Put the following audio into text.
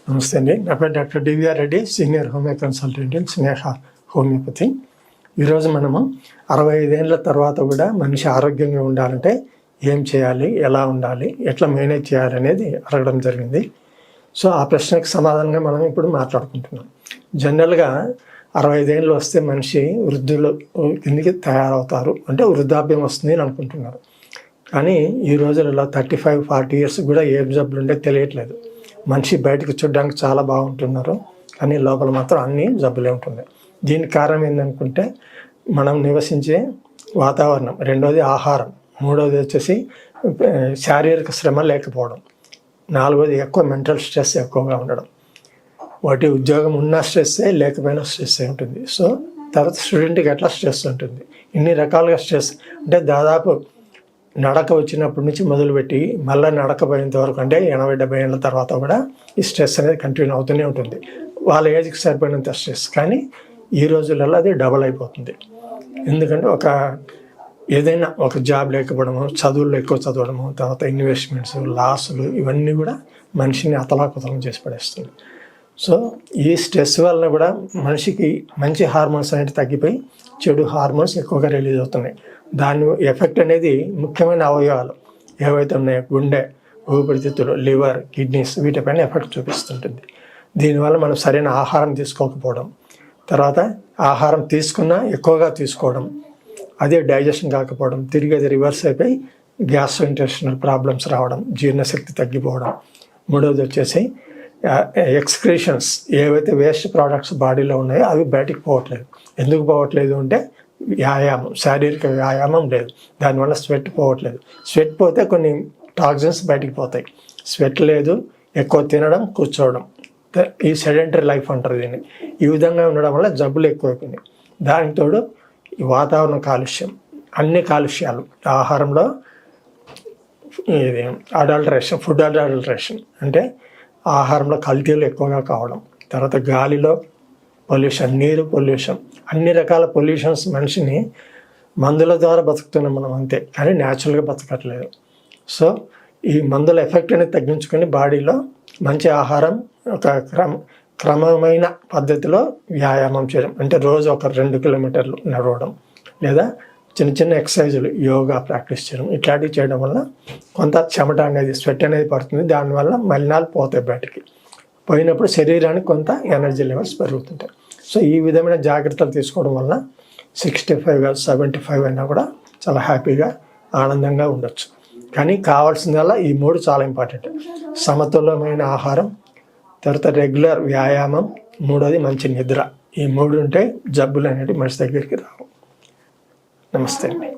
నమస్తే అండి. నా పేరు doctor DVR Reddy, senior homeo consultant in Sneha homeopathy. ఈరోజు మనము 65 ఏళ్ళ తర్వాత కూడా మనిషి ఆరోగ్యంగా ఉండాలంటే ఏం చేయాలి, ఎలా ఉండాలి, ఎట్లా మేనేజ్ చేయాలి అనేది అడగడం జరిగింది. సో ఆ ప్రశ్నకు సమాధానంగా మనం ఇప్పుడు మాట్లాడుకుంటున్నాం. జనరల్గా 65 ఏళ్ళు వస్తే మనిషి వృద్ధులు కిందికి తయారవుతారు, అంటే వృద్ధాప్యం వస్తుంది అని అనుకుంటున్నారు. కానీ ఈ రోజులలో 35-40 ఇయర్స్ కూడా ఏం జబ్బులు ఉండే తెలియట్లేదు. మనిషి బయటకు చూడడానికి చాలా బాగుంటున్నారు, కానీ లోపల మాత్రం అన్ని జబ్బులే ఉంటున్నాయి. దీనికి కారణం ఏంటనుకుంటే మనం నివసించే వాతావరణం, రెండోది ఆహారం, మూడోది వచ్చేసి శారీరక శ్రమ లేకపోవడం, నాలుగోది ఎక్కువ మెంటల్ స్ట్రెస్ ఎక్కువగా ఉండడం. వాటి ఉద్యోగం ఉన్న స్ట్రెస్సే, లేకపోయినా స్ట్రెస్సే ఉంటుంది. సో తర్వాత స్టూడెంట్కి ఎట్లా స్ట్రెస్ ఉంటుంది, ఇన్ని రకాలుగా స్ట్రెస్ అంటే దాదాపు నడక వచ్చినప్పటి నుంచి మొదలుపెట్టి మళ్ళీ నడకపోయేంత వరకు, అంటే 80-70 ఏళ్ళ తర్వాత కూడా ఈ స్ట్రెస్ అనేది కంటిన్యూ అవుతూనే ఉంటుంది. వాళ్ళ ఏజ్కి సరిపోయినంత స్ట్రెస్. కానీ ఈ రోజులలో అది డబల్ అయిపోతుంది. ఎందుకంటే ఏదైనా ఒక జాబ్ లేకపోవడము, చదువుల్లో ఎక్కువ చదవడము, తర్వాత ఇన్వెస్ట్మెంట్స్, లాసులు, ఇవన్నీ కూడా మనిషిని అతలాకుతలం చేసి పడేస్తుంది. సో ఈ స్ట్రెస్ వల్ల కూడా మనిషికి మంచి హార్మోన్స్ అనేవి తగ్గిపోయి చెడు హార్మోన్స్ ఎక్కువగా రిలీజ్ అవుతున్నాయి. దాని ఎఫెక్ట్ అనేది ముఖ్యమైన అవయవాలు ఏవైతే ఉన్నాయో, గుండె, ఊపిరితిత్తులు, లివర్, కిడ్నీస్, వీటిపైన ఎఫెక్ట్ చూపిస్తుంటుంది. దీనివల్ల మనం సరైన ఆహారం తీసుకోకపోవడం, తర్వాత ఆహారం తీసుకున్నా ఎక్కువగా తీసుకోవడం, అదే డైజెషన్ కాకపోవడం, తిరిగి అది రివర్స్ అయిపోయి గ్యాస్ట్రోఇంటెస్టినల్ ప్రాబ్లమ్స్ రావడం, జీర్ణశక్తి తగ్గిపోవడం. మూడవది వచ్చేసి ఎక్స్క్రీషన్స్, ఏవైతే వేస్ట్ ప్రోడక్ట్స్ బాడీలో ఉన్నాయో అవి బయటికి పోవట్లేదు. ఎందుకు పోవట్లేదు అంటే వ్యాయామం, శారీరక వ్యాయామం లేదు. దానివల్ల స్వెట్ పోవట్లేదు. స్వెట్ పోతే కొన్ని టాక్సిన్స్ బయటికి పోతాయి. స్వెట్ లేదు, ఎక్కువ తినడం, కూర్చోవడం, ఈ సెడెంటరీ లైఫ్ అంటారు దీన్ని. ఈ విధంగా ఉండడం వల్ల జబ్బులు ఎక్కువైపోయినాయి. దానికి తోడు ఈ వాతావరణ కాలుష్యం, అన్ని కాలుష్యాలు, ఆహారంలో ఇది అడల్టరేషన్, ఫుడ్ అడల్టరేషన్ అంటే ఆహారంలో కల్తీలు ఎక్కువగా కావడం, తర్వాత గాలిలో పొల్యూషన్, నీరు పొల్యూషన్, అన్ని రకాల పొల్యూషన్స్ మనిషిని మందుల ద్వారా బతుకుతున్నాం మనం అంతే, కానీ న్యాచురల్గా బతకట్లేదు. సో ఈ మందుల ఎఫెక్ట్ అనేది తగ్గించుకొని బాడీలో మంచి ఆహారం, ఒక క్రమమైన పద్ధతిలో వ్యాయామం చేయడం, అంటే రోజు ఒక 2 కిలోమీటర్లు నడవడం, లేదా చిన్న చిన్న ఎక్సర్సైజులు, యోగా ప్రాక్టీస్ చేయడం, ఇట్లాంటివి చేయడం వల్ల కొంత చెమట అనేది, స్వెట్ అనేది పడుతుంది. దానివల్ల మలినాలు పోతాయి బయటికి. పోయినప్పుడు శరీరానికి కొంత ఎనర్జీ లెవెల్స్ పెరుగుతుంటాయి. సో ఈ విధమైన జాగ్రత్తలు తీసుకోవడం వల్ల 65 75 అయినా కూడా చాలా హ్యాపీగా, ఆనందంగా ఉండొచ్చు. కానీ కావాల్సిందల్లా ఈ 3 చాలా ఇంపార్టెంట్. సమతుల్యమైన ఆహారం, తర్వాత రెగ్యులర్ వ్యాయామం, మూడోది మంచి నిద్ర. ఈ 3 ఉంటే జబ్బులు అనేవి మనిషి దగ్గరికి రావు. నమస్తే అండి.